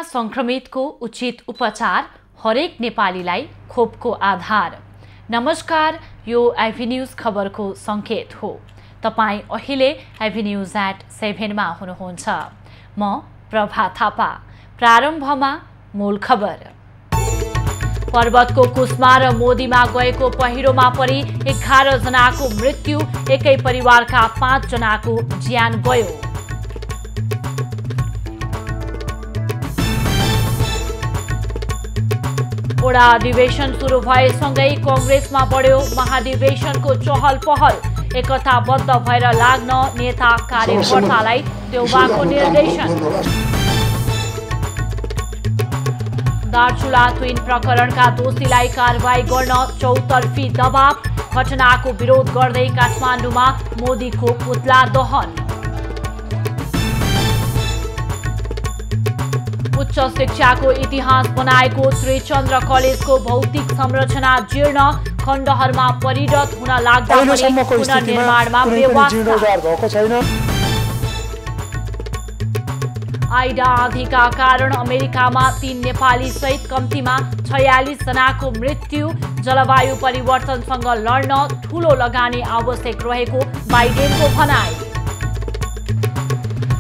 संक्रमितको उचित उपचार हरेक नेपालीलाई खोपको आधार। नमस्कार, यो आइभी न्यूज खबरको संकेत हो। तपाई अहिले आइभी न्यूज @7 मा हुनुहुन्छ। म प्रभा थापा। प्रारम्भमा मूल खबर। पर्वतको कुस्मा र मोदीमा गएको पहिरोमा परि 11 जनाको मृत्यु, एकै परिवारका 5 जनाको ज्यान गयो। ओडा अधिवेशन सुरु भएसँगै कांग्रेसमा बढ्यो महाधिवेशनको चहल पहल। एकताबद्ध भएर लाग्न नेता कार्यकर्तालाई देउबाको निर्देशन। दार्चुला ट्विन प्रकरणका दोषीलाई कारबाही गर्न चौतर्फी दबाव। घटनाको विरोध गर्दै काठमाडौँमा मोदीको पुतला दहन। उच्च शिक्षाको इतिहास बनाएको त्रिचन्द्र कलेजको भौतिक संरचना जीर्ण, खण्डहरुमा परिणत हुन लाग्दा पनि पुनर्निर्माणमा बेवास्ता। आइडा आँधीका कारण अमेरिकामा 3 नेपाली सहित कम्तीमा 46 जनाको मृत्यु। जलवायु परिवर्तनसँग लड्न ठूलो लगानी आवश्यक रहेको बाइडेनको भनाई।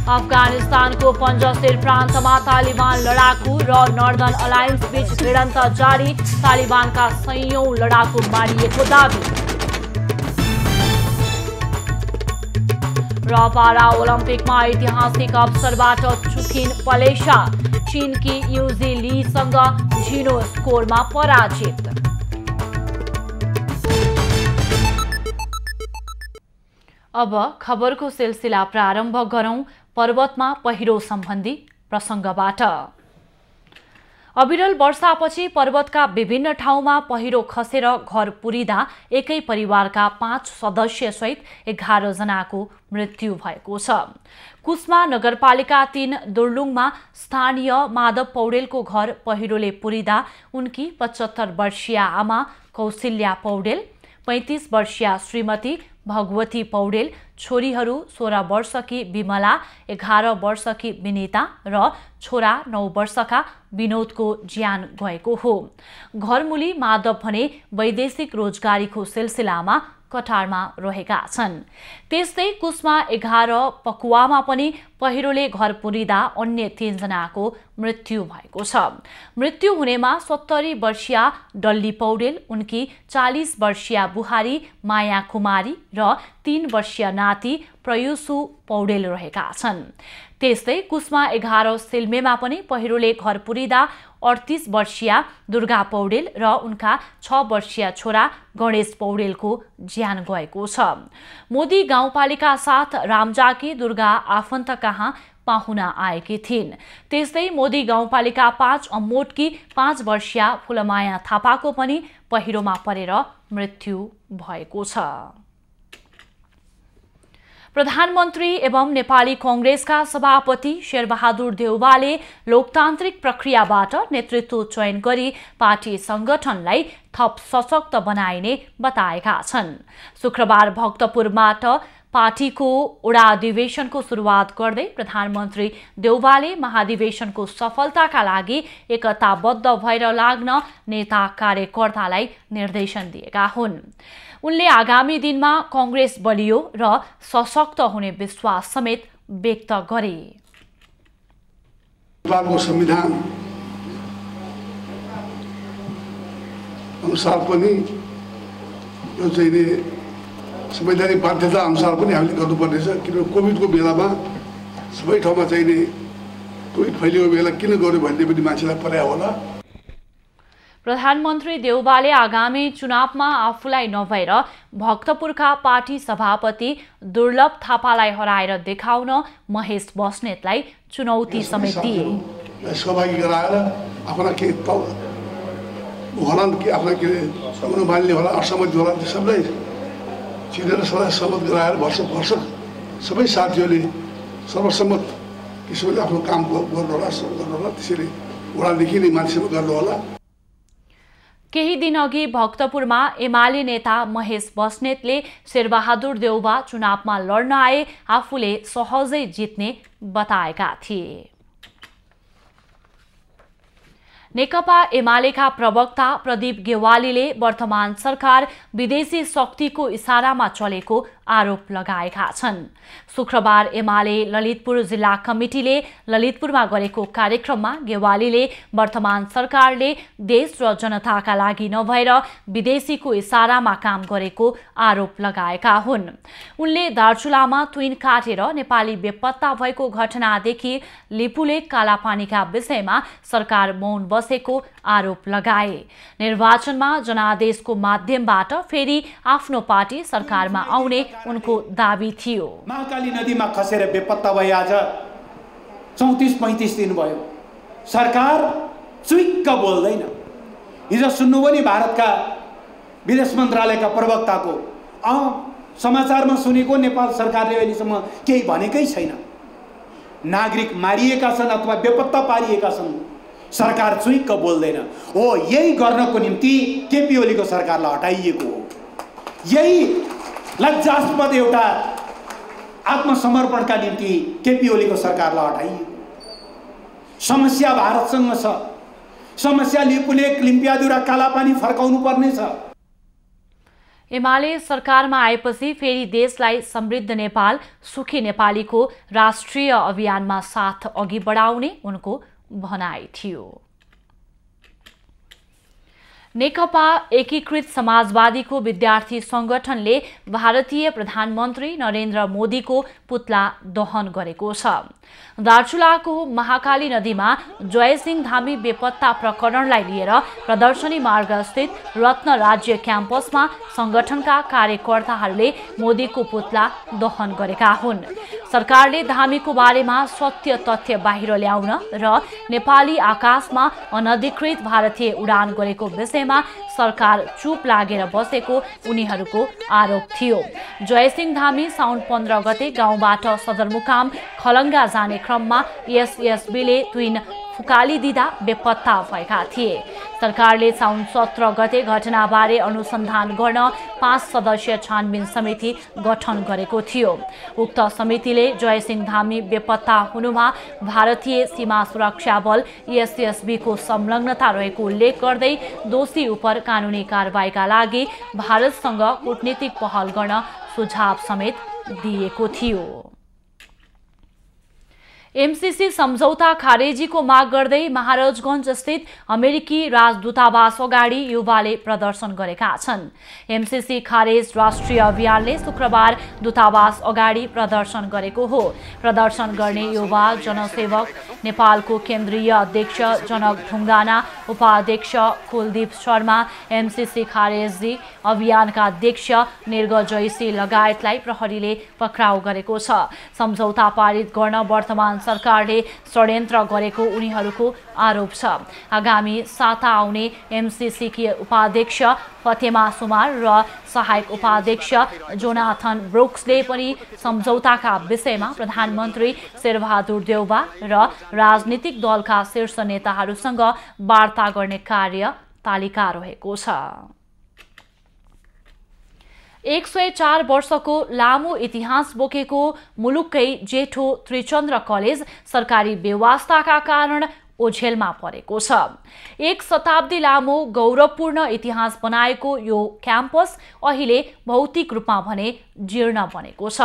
अफगानिस्तानको पन्जसिर प्रान्तमा तालिबान लडाकु र नर्दर्न अलायन्स बीच भिडन्त जारी। तालिबानका सयौं लडाकु मारिएको दावी। र पारा ओलम्पिकमा ऐतिहासिक अवसरबाट चुकिन पलेशा। चीनकी युजी लीसँग झिनो स्कोरमा पराजित। अब खबरको सिलसिला प्रारम्भ गरौं पर्वतमा पहिरो सम्बन्धी प्रसंगबाट। अविरल वर्षापछि पर्वतका विभिन्न ठाउँमा पहिरो खसेर घर पुरिँदा एकै परिवारका 5 सदस्य सहित 11 जनाको मृत्यु भएको छ। कुस्मा नगरपालिका 3 दुर्लुङमा स्थानीय माधव पौडेलको घर पहिरोले पुरिँदा उनकी 75 वर्षीय आमा कौशल्या पौडेल, 35 वर्षीय श्रीमती भगवती पौडेल, छोरीहरू 16 वर्षकी विमला, 11 वर्षकी विनिता र छोरा 9 वर्षका विनोदको ज्यान गएको हो। घरमुली माधव भने वैदेशिक रोजगारीको सिलसिलामा कटारमा रहेका छन्। त्यस्तै कुस्मा 11 पकुवामा पनि पहिरोले घर पुरिँदा अन्य 3 जनाको मृत्यु भएको छ। मृत्यु हुनेमा 70 वर्षीय डल्ली पौडेल, उनकी 40 वर्षीय बुहारी माया कुमारी र 3 वर्षीय नाति प्रयुसु पौडेल रहेका छन्। त्यस्तै कुस्मा 11 सिल्मेमा पनि पहिरोले घर पुरिँदा 38 वर्षीय दुर्गा पौडेल र उनका 6 वर्षीय छोरा गणेश पौडेलको ज्यान गएको छ। मोदी गाउँपालिका 7 रामजाकी दुर्गा आफन्त कहाँ पाहुना आएकी थिइन्। त्यस्तै मोदी गाउँपालिका 5 अम्मोटकी 5 वर्षीय फुलमाया थापाको पनि पहिरोमा परेर मृत्यु भएको छ। प्रधानमन्त्री एवं नेपाली कांग्रेसका सभापति शेरबहादुर देउवाले लोकतान्त्रिक प्रक्रियाबाट नेतृत्व चयन गरी पार्टी संगठनलाई थप सशक्त बनाइने बताएका छन्। शुक्रबार भक्तपुरबाट पार्टीको ओडा अधिवेशनको सुरुवात गर्दै प्रधानमन्त्री देउवाले महाधिवेशनको सफलताका लागि एकताबद्ध भएर लाग्न नेता कार्यकर्तालाई निर्देशन दिएका हुन्। उनले आगामी दिनमा कांग्रेस बलियो र सशक्त हुने विश्वास समेत व्यक्त गरे। नेपालको संविधान अनुसार पनि यो चाहिँ संवैधानिक बाध्यता अनुसार पनि हामीले गर्नुपर्नेछ। किनभने कोभिडको बेलामा सबै ठाउँमा चाहिँ कोभिड फैलिएको बेला किन गर्यो भन्ने पनि मान्छेलाई पर्या होला। प्रधानमन्त्री देउवाले आगामी चुनावमा आफूलाई नभएर भक्तपुरका पार्टी सभापति दुर्लभ थापालाई हराएर देखाउन महेश बस्नेतलाई चुनौती समेत दिए। सहभागी गराएर आफ्ना के होला कि आफ्ना के अनुमानले होला असहमति होला सबलाई चिनेर सबलाई सहमत गराएर वर्ष सबै साथीहरूले सर्वसम्मत किसिमले आफ्नो काम गर्नुहोला। त्यसरी वडादेखि नै मान्छेमा गर्नुहोला। केही दिनअघि भक्तपुरमा एमाले नेता महेश बस्नेतले शेरबहादुर देउवा चुनावमा लड्न आए आफूले सहजै जित्ने बताएका थिए। नेकपा एमालेका प्रवक्ता प्रदीप गेवालीले वर्तमान सरकार विदेशी शक्तिको इशारामा चलेको आरोप लगाएका छन्। शुक्रबार एमाले ललितपुर जिल्ला कमिटीले ललितपुरमा गरेको कार्यक्रममा गेवालीले वर्तमान सरकारले देश र जनताका लागि नभएर विदेशीको इशारामा काम गरेको आरोप लगाएका हुन्। उनले दार्चुलामा तुइन काटेर नेपाली बेपत्ता भएको घटनादेखि लिपुले कालापानीका विषयमा सरकार मौन बसेको आरोप लगाए। निर्वाचनमा जनादेशको माध्यमबाट फेरि आफ्नो पार्टी सरकारमा आउने उनको दाबी थियो। महाकाली नदीमा खसेर बेपत्ता भए आज 34-35 दिन भयो। सरकार चुइक्क बोल्दैन। हिजो सुन्नुभयो नि भारतका विदेश मन्त्रालयका प्रवक्ताको समाचारमा सुनेको नेपाल सरकारले अहिलेसम्म केही भनेकै छैन। नागरिक मारिएका छन् अथवा बेपत्ता पारिएका छन्, सरकार चुइक्क बोल्दैन। हो, यही गर्नको निम्ति केपी ओलीको सरकारलाई हटाइएको हो। यही लज्जास्पद एउटा आत्मसमर्पणका निम्ति केपी ओलीको सरकारलाई हटाइएको। समस्या भारतसँग छ। समस्या लिपुलेक, लिम्पियादुरा, कालापानी फर्काउनु पर्ने छ। एमाले सरकारमा आएपछि फेरि देशलाई समृद्ध नेपाल, सुखी नेपालीको राष्ट्रिय अभियानमा साथ अघि बढाउने उनको भनाइ थियो। नेकपा एकीकृत समाजवादीको विद्यार्थी संगठनले भारतीय प्रधानमन्त्री नरेन्द्र मोदीको पुतला दहन गरेको छ। दार्चुलाको महाकाली नदीमा जयसिंह धामी बेपत्ता प्रकरणलाई लिएर प्रदर्शनी मार्गस्थित रत्न राज्य क्याम्पसमा संगठनका कार्यकर्ताहरूले मोदीको पुतला दहन गरेका हुन्। सरकारले धामीको बारेमा सत्य तथ्य बाहिर ल्याउन र नेपाली आकाशमा अनधिकृत भारतीय उडान गरेको विषयमा सरकार चुप लागेर बसेको उनीहरूको आरोप थियो। जयसिंह धामी साउन 15 गते गाउँबाट सदरमुकाम खलङ्गा जाने क्रममा एसएसबीले तुइन फुकालिदिँदा बेपत्ता भएका थिए। सरकारले साउन 17 गते घटनाबारे अनुसन्धान गर्न 5 सदस्यीय छानबिन समिति गठन गरेको थियो। उक्त समितिले जयसिंह धामी बेपत्ता हुनुमा भारतीय सीमा सुरक्षा बल एसएसबीको संलग्नता रहेको उल्लेख गर्दै दोषी उप कानुनी कारबाहीका लागि भारतसँग कूटनीतिक पहल गर्न सुझाव समेत दिएको थियो। एमसीसी सम्झौता खारेजीको माग गर्दै महाराजगञ्ज स्थित अमेरिकी राजदूतावास अगाडि युवाले प्रदर्शन गरेका छन्। एमसीसी खारेज राष्ट्रिय अभियानले शुक्रबार दूतावास अगाडि प्रदर्शन गरेको हो। प्रदर्शन गर्ने युवा जनसेवक नेपालको केन्द्रीय अध्यक्ष जनक ढुङ्गाना, उपाध्यक्ष कुलदीप शर्मा, एमसीसी खारेजी अभियानका अध्यक्ष निर्ग जैसी लगायतलाई प्रहरीले पक्राउ गरेको छ। सम्झौता पारित गर्न वर्तमान सरकारले षड्यन्त्र गरेको उनीहरूको आरोप छ। आगामी साता आउने एमसीसी की उपाध्यक्ष फतेमा सुमार र सहायक उपाध्यक्ष जोनाथन ब्रुक्सले पनि सम्झौताका विषयमा प्रधानमन्त्री शेरबहादुर देउबा र राजनीतिक दलका शीर्ष नेताहरूसँग वार्ता गर्ने कार्य तालिका रहेको छ। 104 वर्षको लामो इतिहास बोकेको मुलुककै जेठो त्रिचन्द्र कलेज सरकारी बेवास्ताका कारण ओझेलमा परेको छ। 1 शताब्दी लामो गौरवपूर्ण इतिहास बनाएको यो क्याम्पस अहिले भौतिक रूपमा भने जीर्ण बनेको छ।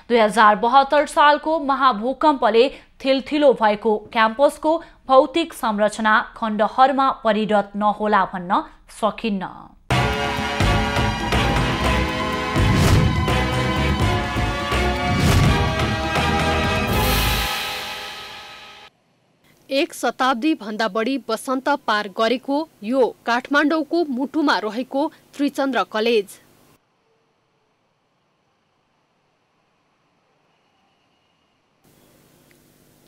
2072 सालको महाभूकम्पले थिलथिलो भएको क्याम्पसको भौतिक संरचना खण्डहरमा परिणत नहोला भन्न सकिन्न। एक शताब्दी भन्दा बढी वसन्त पार गरेको यो काठमाडौँको मुटुमा रहेको त्रिचन्द्र कलेज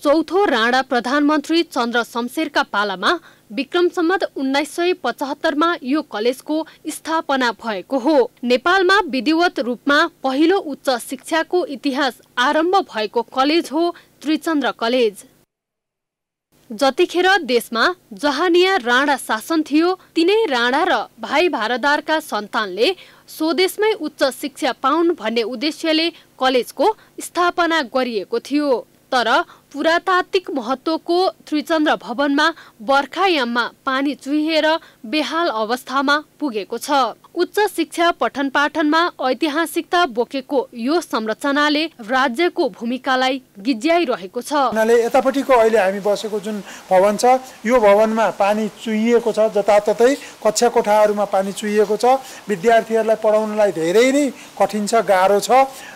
चौथो राणा प्रधानमन्त्री चन्द्र शमशेरका पालामा विक्रम सम्वत 1975 मा यो कलेजको स्थापना भएको हो। नेपालमा विधिवत रूपमा पहिलो उच्च शिक्षाको इतिहास आरम्भ भएको कलेज हो त्रिचन्द्र कलेज। जतिखेर देशमा जहानिया राणा शासन थियो, तिनै राणा र भाइ भारदारका सन्तानले स्वदेशमै उच्च शिक्षा पाउन् भन्ने उद्देश्यले कलेजको स्थापना गरिएको थियो। तर पुरातात्विक महत्त्वको त्रिचन्द्र भवनमा बर्खायाममा पानी चुहिएर बेहाल अवस्थामा पुगेको छ। उच्च शिक्षा पठन पाठनमा ऐतिहासिकता बोकेको यो संरचनाले राज्यको भूमिकालाई गिज्याइरहेको छ। यतापट्टिको अहिले हामी बसेको जुन भवन छ यो भवनमा पानी चुहिएको छ, जताततै कक्षा कोठाहरूमा पानी चुहिएको छ। विद्यार्थीहरूलाई पढाउनलाई धेरै नै कठिन छ, गाह्रो छ।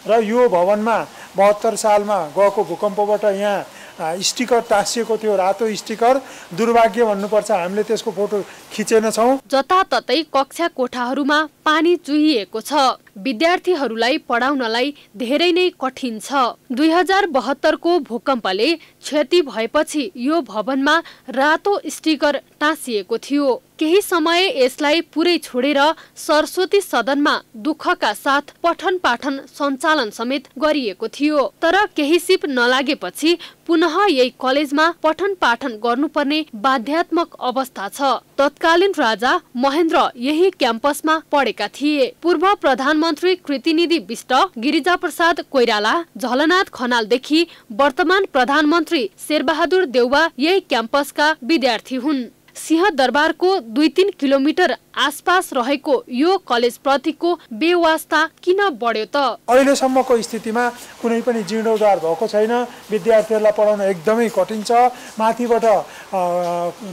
र यो भवनमा 72 सालमा गएको भूकम्पबाट यहाँ स्टिकर टाँसिएको थियो, रातो स्टिकर। दुर्भाग्य भन्नुपर्छ, हामीले त्यसको फोटो खिचेनछौँ। जताततै कक्षा कोठाहरूमा पानी चुहिएको छ। विद्यार्थीहरूलाई पढाउनलाई धेरै नै कठिन छ। 2072 को भूकम्पले क्षति भएपछि यो भवनमा रातो स्टिकर टाँसिएको थियो। केही समय यसलाई पुरै छोडेर सरस्वती सदनमा दुःखका साथ पठन पाठन सञ्चालन समेत गरिएको थियो। तर केही सिप नलागेपछि पुनः यही कलेजमा पठन पाठन गर्नुपर्ने बाध्यात्मक अवस्था छ। तत्कालीन राजा महेन्द्र यही क्याम्पसमा पढेका थिए। पूर्व प्रधानमन्त्री कृतिनिधि बिष्ट, गिरिजाप्रसाद कोइराला, झलनाथ खनालदेखि वर्तमान प्रधानमन्त्री शेरबहादुर देउवा यही क्याम्पसका विद्यार्थी हुन्। सिंहदरबारको 2-3 किलोमिटर आसपास रहेको यो कलेज प्रतिको बेवास्ता किन बढ्यो त? अहिलेसम्मको स्थितिमा कुनै पनि जीर्णोद्धार भएको छैन। विद्यार्थीहरूलाई पढाउन एकदमै कठिन छ। माथिबाट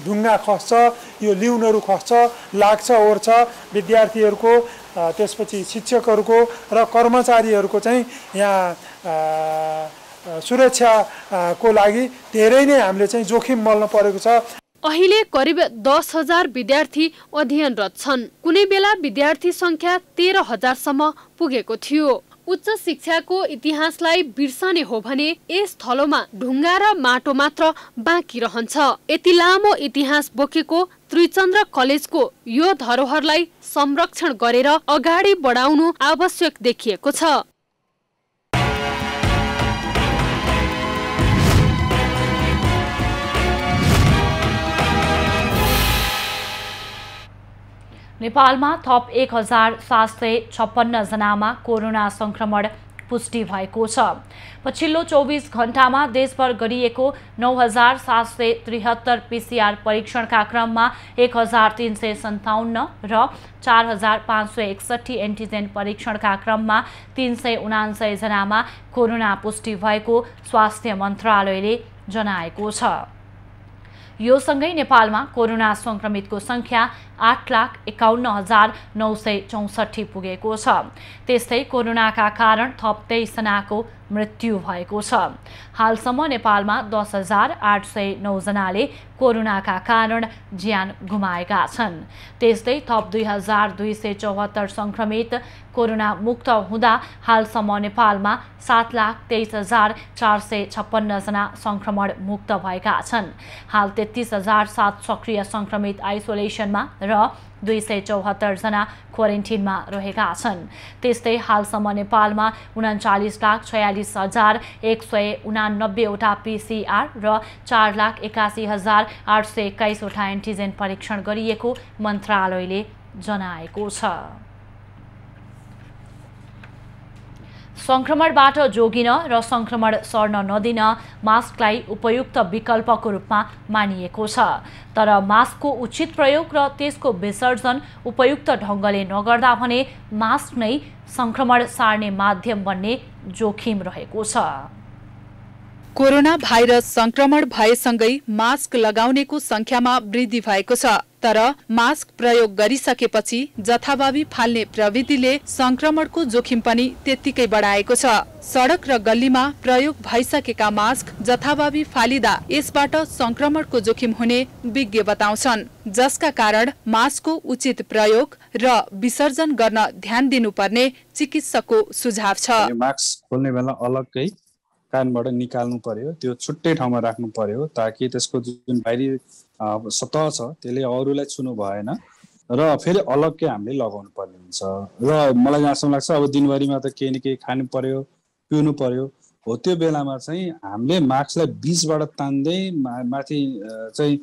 ढुङ्गा खस्छ, यो लिउनहरू खस्छ, लाग्छ, ओर्छ। विद्यार्थीहरूको त्यसपछि शिक्षकहरूको र कर्मचारीहरूको चाहिँ यहाँ सुरक्षाको लागि धेरै नै हामीले चाहिँ जोखिम मल्न परेको छ। अहिले करिब 10,000 विद्यार्थी अध्ययनरत छन्। कुनै बेला विद्यार्थी संख्या 13,000 सम्म पुगेको थियो। उच्च शिक्षाको इतिहासलाई बिर्सने हो भने यस थलोमा ढुङ्गा र माटो मात्र बाँकी रहन्छ। यति लामो इतिहास बोकेको त्रिचन्द्र कलेजको यो धरोहरलाई संरक्षण गरेर अगाडि बढाउनु आवश्यक देखिएको छ। नेपालमा थप 1,756 जनामा कोरोना संक्रमण पुष्टि भएको छ। पछिल्लो 24 घण्टामा देशभर गरिएको 9,773 PCR परीक्षणका क्रममा 1,357 र 4,561 एन्टिजेन परीक्षणका क्रममा 379 जनामा कोरोना पुष्टि भएको स्वास्थ्य मन्त्रालयले जनाएको छ। यो सँगै नेपालमा कोरोना संक्रमितको संख्या 8,51,964 पुगेको छ। त्यस्तै कोरोनाका कारण थप 23 जनाको मृत्यु भएको छ। हालसम्म नेपालमा 10,809 जनाले कोरोनाका कारण ज्यान गुमाएका छन्। त्यस्तै थप 2,274 संक्रमित कोरोना मुक्त हुँदा हालसम्म नेपालमा 7,23,456 जना संक्रमण मुक्त भएका छन्। हाल 33,007 सक्रिय संक्रमित आइसोलेसनमा र 274 जना क्वारेन्टिनमा रहेका छन्। त्यस्तै हालसम्म नेपालमा 39,46,189 वटा PCR र 4,81,821 वटा एन्टिजेन परीक्षण गरिएको मन्त्रालयले जनाएको छ। संक्रमणबाट जोगिन र संक्रमण सर्न नदिन मास्कलाई उपयुक्त विकल्पको रूपमा मानिएको छ। तर मास्कको उचित प्रयोग र त्यसको विसर्जन उपयुक्त ढङ्गले नगर्दा भने मास्क नै संक्रमण सार्ने माध्यम बन्ने जोखिम रहेको छ। कोरोना भाइरस संक्रमण भएसँगै मास्क लगाउनेको संख्यामा वृद्धि भएको छ। तर मास्क प्रयोग गरिसकेपछि जथाभावी फाल्ने प्रविधिले संक्रमणको जोखिम पनि त्यत्तिकै बढाएको छ। सडक र गल्लीमा प्रयोग भइसकेका मास्क जथाभावी फालिदा यसबाट संक्रमणको जोखिम हुने विज्ञ बताउँछन्, जसका कारण मास्कको उचित प्रयोग र विसर्जन गर्न ध्यान दिनुपर्ने चिकित्सकको सुझाव छ। मास्क खोल्ने बेला अलग्गै कानबाट निकाल्नु पर्यो, त्यो छुट्टै ठाउँमा राख्नु पर्यो ताकि त्यसको जुन बाहिरी सतह छ त्यसले अरूलाई छुनु भएन र फेरि अलग्गै हामीले लगाउनु पर्ने हुन्छ। र मलाई जहाँसम्म लाग्छ अब दिनभरिमा त केही न केही खानु पर्यो, पिउनु पर्यो, हो त्यो बेलामा चाहिँ हामीले मास्कलाई बीचबाट तान्दै माथि चाहिँ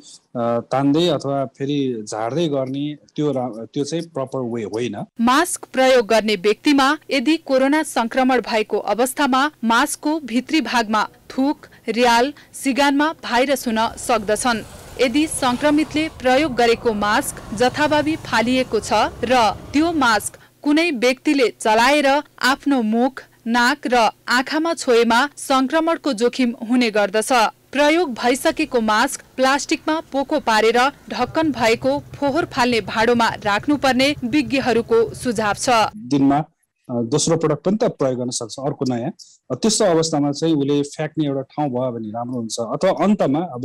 तान्दै अथवा फेरि झार्दै गर्ने त्यो चाहिँ प्रपर वे होइन। मास्क प्रयोग गर्ने व्यक्तिमा यदि कोरोना संक्रमण भएको अवस्थामा मास्कको भित्री भागमा थुक, र्याल, सिगानमा भाइरस हुन सक्दछन्। यदि संक्रमितले प्रयोग गरेको मास्क जथाभावी फालिएको छ र त्यो मास्क कुनै व्यक्तिले चलाएर आफ्नो मुख, नाक र आँखामा छोएमा संक्रमणको जोखिम हुने गर्दछ। प्रयोग भइसकेको मास्क प्लास्टिकमा पोको पारेर ढक्कन भएको फोहोर फाल्ने भाँडोमा राख्नुपर्ने विज्ञहरूको सुझाव छ। दिनमा दोस्रो पटक पनि त प्रयोग गर्न सक्छ अर्को नयाँ। त्यस्तो अवस्थामा चाहिँ उसले फ्याँक्ने एउटा ठाउँ भयो भने राम्रो हुन्छ। अथवा अन्तमा अब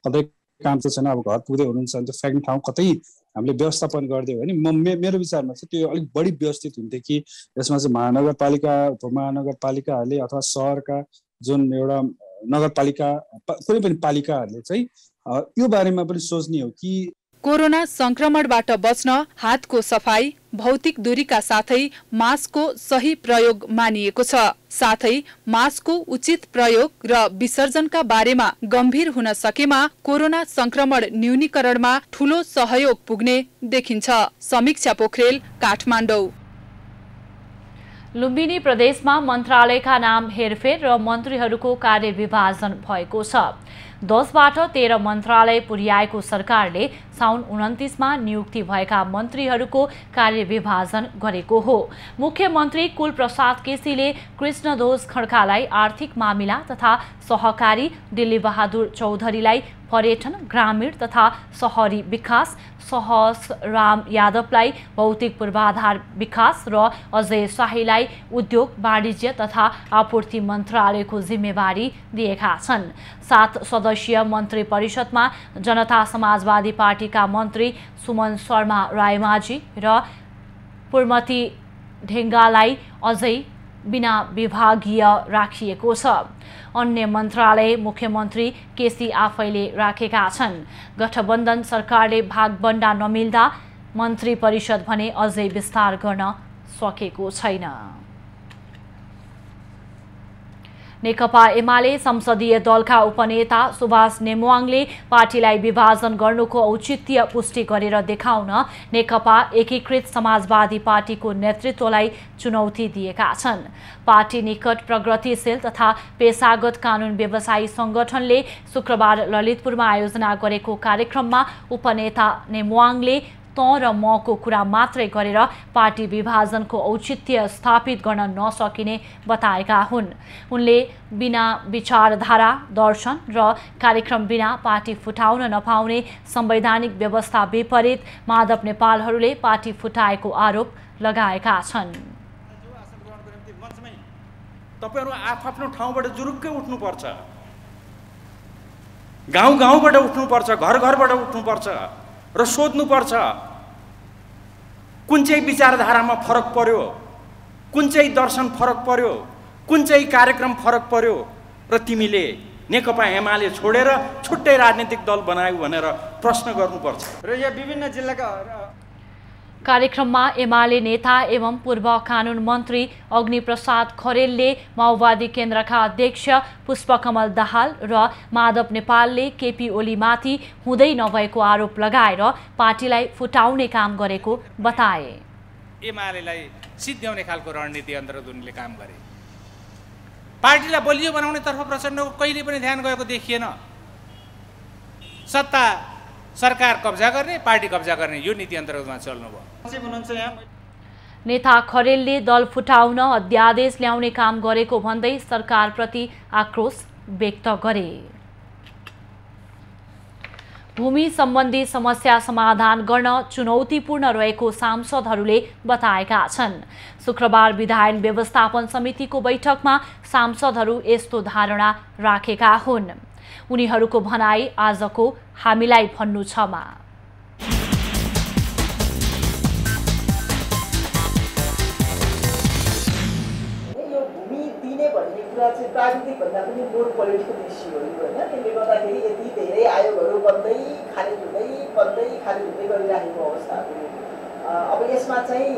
कतै काम त छैन, अब घर पुग्दै हुनुहुन्छ भने त्यो फ्याँक्ने ठाउँ कतै हामीले व्यवस्थापन गरिदियो भने मेरो विचारमा चाहिँ त्यो अलिक बढी व्यवस्थित हुन्थ्यो कि यसमा चाहिँ महानगरपालिका, उपमहानगरपालिकाहरूले अथवा सहरका जुन एउटा नगरपालिका कुनै पनि पालिकाहरूले चाहिँ यो बारेमा पनि सोच्ने हो कि कोरोना संक्रमणबाट बच्न हातको सफाई, भौतिक दूरीका साथै मास्कको सही प्रयोग मानिएको छ। साथै मास्कको उचित प्रयोग र विसर्जनका बारेमा गम्भीर हुन सकेमा कोरोना संक्रमण न्यूनीकरणमा ठूलो सहयोग पुग्ने देखिन्छ। समीक्षा पोखरेल, काठमाडौँ। लुम्बिनी प्रदेशमा मन्त्रालयका नाम हेरफेर र मन्त्रीहरूको कार्यविभाजन भएको छ। 10बाट 13 मन्त्रालय पुर्याएको सरकारले साउन 29मा नियुक्ति भएका मन्त्रीहरूको कार्यविभाजन गरेको हो। मुख्यमन्त्री कुलप्रसाद केसीले कृष्णध्वज खड्कालाई आर्थिक मामिला तथा सहकारी, दिल्ली बहादुर चौधरीलाई पर्यटन, ग्रामीण तथा शहरी विकास, सहसराम यादवलाई भौतिक पूर्वाधार विकास र अजय शाहीलाई उद्योग, वाणिज्य तथा आपूर्ति मन्त्रालयको जिम्मेवारी दिएका छन्। 7 सदस्यीय मन्त्री परिषदमा जनता समाजवादी पार्टीका मन्त्री सुमन शर्मा रायमाझी र पूर्णमती ढेङ्गालाई अझै बिना विभागीय राखिएको छ। अन्य मन्त्रालय मुख्यमन्त्री केसी आफैले राखेका छन्। गठबन्धन सरकारले भागबण्डा नमिल्दा मन्त्री परिषद भने अझै विस्तार गर्न सकेको छैन। नेकपा एमाले संसदीय दलका उपनेता सुभाष नेमुवाङले पार्टीलाई विभाजन गर्नुको औचित्य पुष्टि गरेर देखाउन नेकपा एकीकृत समाजवादी पार्टीको नेतृत्वलाई चुनौती दिएका छन्। पार्टी निकट प्रगतिशील तथा पेशागत कानुन व्यवसायी संगठनले शुक्रबार ललितपुरमा आयोजना गरेको कार्यक्रममा उपनेता नेमुवाङले त र मको कुरा मात्रै गरेर पार्टी विभाजनको औचित्य स्थापित गर्न नसकिने बताएका हुन्। उनले बिना विचारधारा, दर्शन र कार्यक्रम बिना पार्टी फुटाउन नपाउने संवैधानिक व्यवस्था विपरीत माधव नेपालहरूले पार्टी फुटाएको आरोप लगाएका छन्। तपाईहरु आफ्नो ठाउँबाट जुरुक्कै उठ्नुपर्छ, गाउँबाट उठ्नुपर्छ, घरबाट उठ्नुपर्छ र सोध्नुपर्छ कुन चाहिँ विचारधारामा फरक पर्यो, कुन चाहिँ दर्शन फरक पर्यो, कुन चाहिँ कार्यक्रम फरक पर्यो र तिमीले नेकपा एमाले छोडेर छुट्टै राजनीतिक दल बनायौ भनेर प्रश्न गर्नुपर्छ। र यहाँ विभिन्न जिल्लाका कार्यक्रममा एमाले नेता एवं पूर्व कानुन मन्त्री अग्निप्रसाद खरेलले माओवादी केन्द्रका अध्यक्ष पुष्पकमल दाहाल र माधव नेपालले केपी ओलीमाथि हुँदै नभएको आरोप लगाएर पार्टीलाई फुटाउने काम गरेको बताए। एमालेलाई सिद्ध्याउने खालको रणनीति अन्तर्गत उनले काम गरे। पार्टीलाई बलियो बनाउने तर्फ प्रचण्डको कहिले पनि ध्यान गएको देखिएन। सत्ता सरकार कब्जा गर्ने, पार्टी कब्जा गर्ने यो नीति अन्तर्गतमा चल्नुभयो। नेता खरेलले दल फुटाउन अध्यादेश ल्याउने काम गरेको भन्दै सरकारप्रति आक्रोश व्यक्त गरे। भूमि सम्बन्धी समस्या समाधान गर्न चुनौतीपूर्ण रहेको सांसदहरूले बताएका छन्। शुक्रबार विधायन व्यवस्थापन समितिको बैठकमा सांसदहरू यस्तो धारणा राखेका हुन्। उनीहरूको भनाई आजको हामीलाई भन्नु छमा। यो भूमि दिने भन्ने कुरा चाहिँ प्राविधिक भन्दा पनि मोर पोलिटिकल इस्यु हो हैन। त्यसले गर्दाखेरि यति धेरै आयोगहरू बन्दै खारिज हुँदै गरिरहेको अवस्था हो। अब यसमा चाहिँ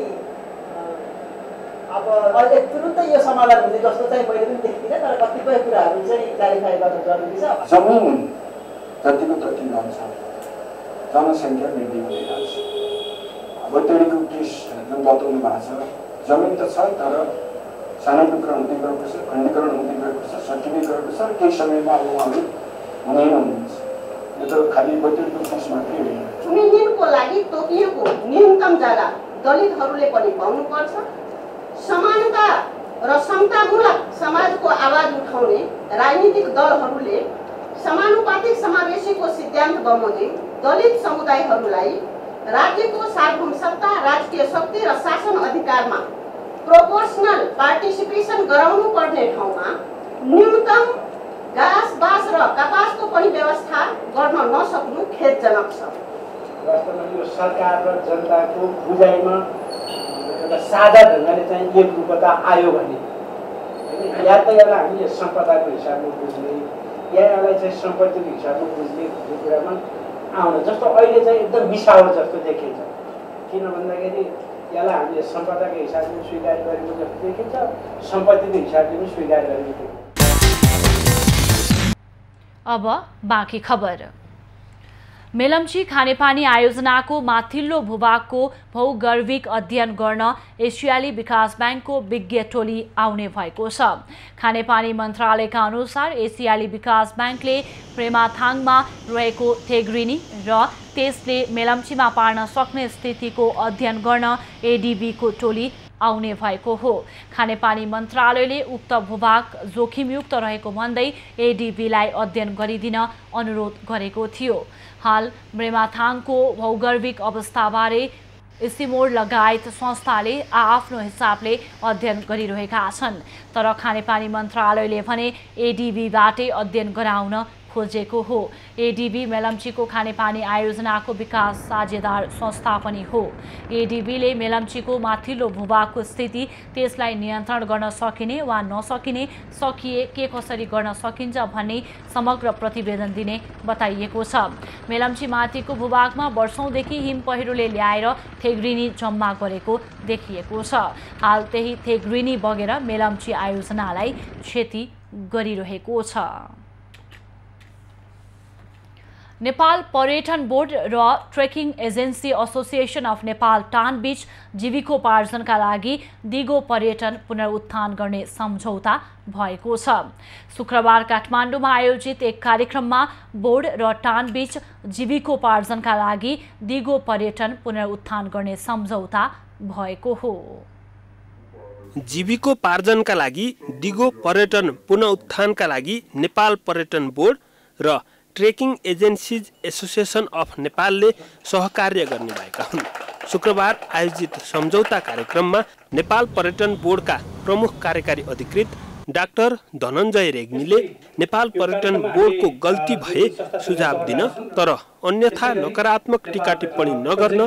अब अहिले तुरुन्तै यो समाधान हुने जस्तो चाहिँ मैले पनि देख्दिनँ, तर कतिपय कुराहरू चाहिँ क्लारिफाई गर्न जरुरी छ। जमिन जतिको तति रहन्छ, जनसङ्ख्या वृद्धि हुँदै जान्छ। औद्योगिक केस जुन बताउनु भएको छ, जमिन त छ तर सानो टुक्रा हुँदै गएको छ, खण्डीकरण हुँदै गएको छ, सकिँदै गएको छ र केही समयमा अब उहाँहरू हुँदैन हुनुहुन्छ। यो त खालि औद्योगिक केस मात्रै होइन। भूमिहीनको लागि तोकिएको न्यूनतम जग्गा दलितहरूले पनि पाउनुपर्छ। समानता र समतामूलक समाजको आवाज उठाउने राजनीतिक दलहरूले समानुपातिक समावेशीको सिद्धान्त बमोजिम दलित समुदायहरूलाई राज्यको सार्वभौम सत्ता, राजकीय शक्ति र शासन अधिकारमा प्रोपोर्सनल पार्टिसिपेसन गराउनु पर्ने ठाउँमा न्यूनतम घाँस बाँस र कपासको पनि व्यवस्था गर्न नसक्नु खेदजनक छ। वास्तवमा यो सरकार र जनताको बुझाइमा एउटा साझा ढङ्गले चाहिँ एकरूपता आयो भने या त यसलाई हामीले सम्पदाको हिसाबमा बुझ्ने या यसलाई चाहिँ सम्पत्तिको हिसाबमा बुझ्ने भन्ने कुरामा आउन, जस्तो अहिले चाहिँ एकदम मिसावट जस्तो देखिन्छ। किन भन्दाखेरि यसलाई हामीले सम्पदाको हिसाबले स्वीकार गरेको जस्तो देखिन्छ, सम्पत्तिको हिसाबले पनि स्वीकार गरेको देखिन्छ। अब बाँकी खबर। मेलम्ची खानेपानी आयोजनाको माथिल्लो भूभागको भौगर्भिक अध्ययन गर्न एसियाली विकास ब्याङ्कको विज्ञ टोली आउने भएको छ। खानेपानी मन्त्रालयका अनुसार एसियाली विकास ब्याङ्कले प्रेमाथाङमा रहेको थेग्रिनी र त्यसले मेलम्चीमा पार्न सक्ने स्थितिको अध्ययन गर्न एडिबीको टोली आउने भएको हो। खानेपानी मन्त्रालयले उक्त भूभाग जोखिमयुक्त रहेको भन्दै एडिबीलाई अध्ययन गरिदिन अनुरोध गरेको थियो। हाल ब्रेमाथाङको भौगर्भिक अवस्थाबारे इसिमोड लगायत संस्थाले आफ्नो हिसाबले अध्ययन गरिरहेका छन्, तर खानेपानी मन्त्रालयले भने एडिबीबाटै अध्ययन गराउन खोजेको हो। एडिबी मेलम्चीको खानेपानी आयोजनाको विकास साझेदार संस्था पनि हो। एडिबीले मेलम्चीको माथिल्लो भूभागको स्थिति, त्यसलाई नियन्त्रण गर्न सकिने वा नसकिने, सकिए के कसरी गर्न सकिन्छ भन्ने समग्र प्रतिवेदन दिने बताइएको छ। मेलम्ची माथिको भूभागमा वर्षौंदेखि हिम पहिरोले ल्याएर थेग्रिनी जम्मा गरेको देखिएको छ। हाल त्यही थेग्रिनी बगेर मेलम्ची आयोजनालाई क्षति गरिरहेको छ। नेपाल पर्यटन बोर्ड र trekking agency association of Nepal टान बीच जीविकोपार्जनका लागि दिगो पर्यटन पुनरुत्थान गर्ने सम्झौता भएको छ। शुक्रबार काठमाडौँमा आयोजित एक कार्यक्रममा बोर्ड र टान बीच जीविकोपार्जनका लागि दिगो पर्यटन पुनरुत्थान गर्ने सम्झौता भएको हो। जीविकोपार्जनका लागि दिगो पर्यटन पुनरुत्थानका लागि नेपाल पर्यटन बोर्ड र ट्रेकिङ एजेन्सीज एसोसिएसन अफ नेपालले सहकार्य गर्ने भएका हुन्। शुक्रबार आयोजित सम्झौता कार्यक्रममा नेपाल पर्यटन बोर्डका प्रमुख कार्यकारी अधिकृत डाक्टर धनञ्जय रेग्मीले नेपाल पर्यटन बोर्डको गल्ती भए सुझाव दिन तर अन्यथा नकारात्मक टीका टिप्पणी नगर्न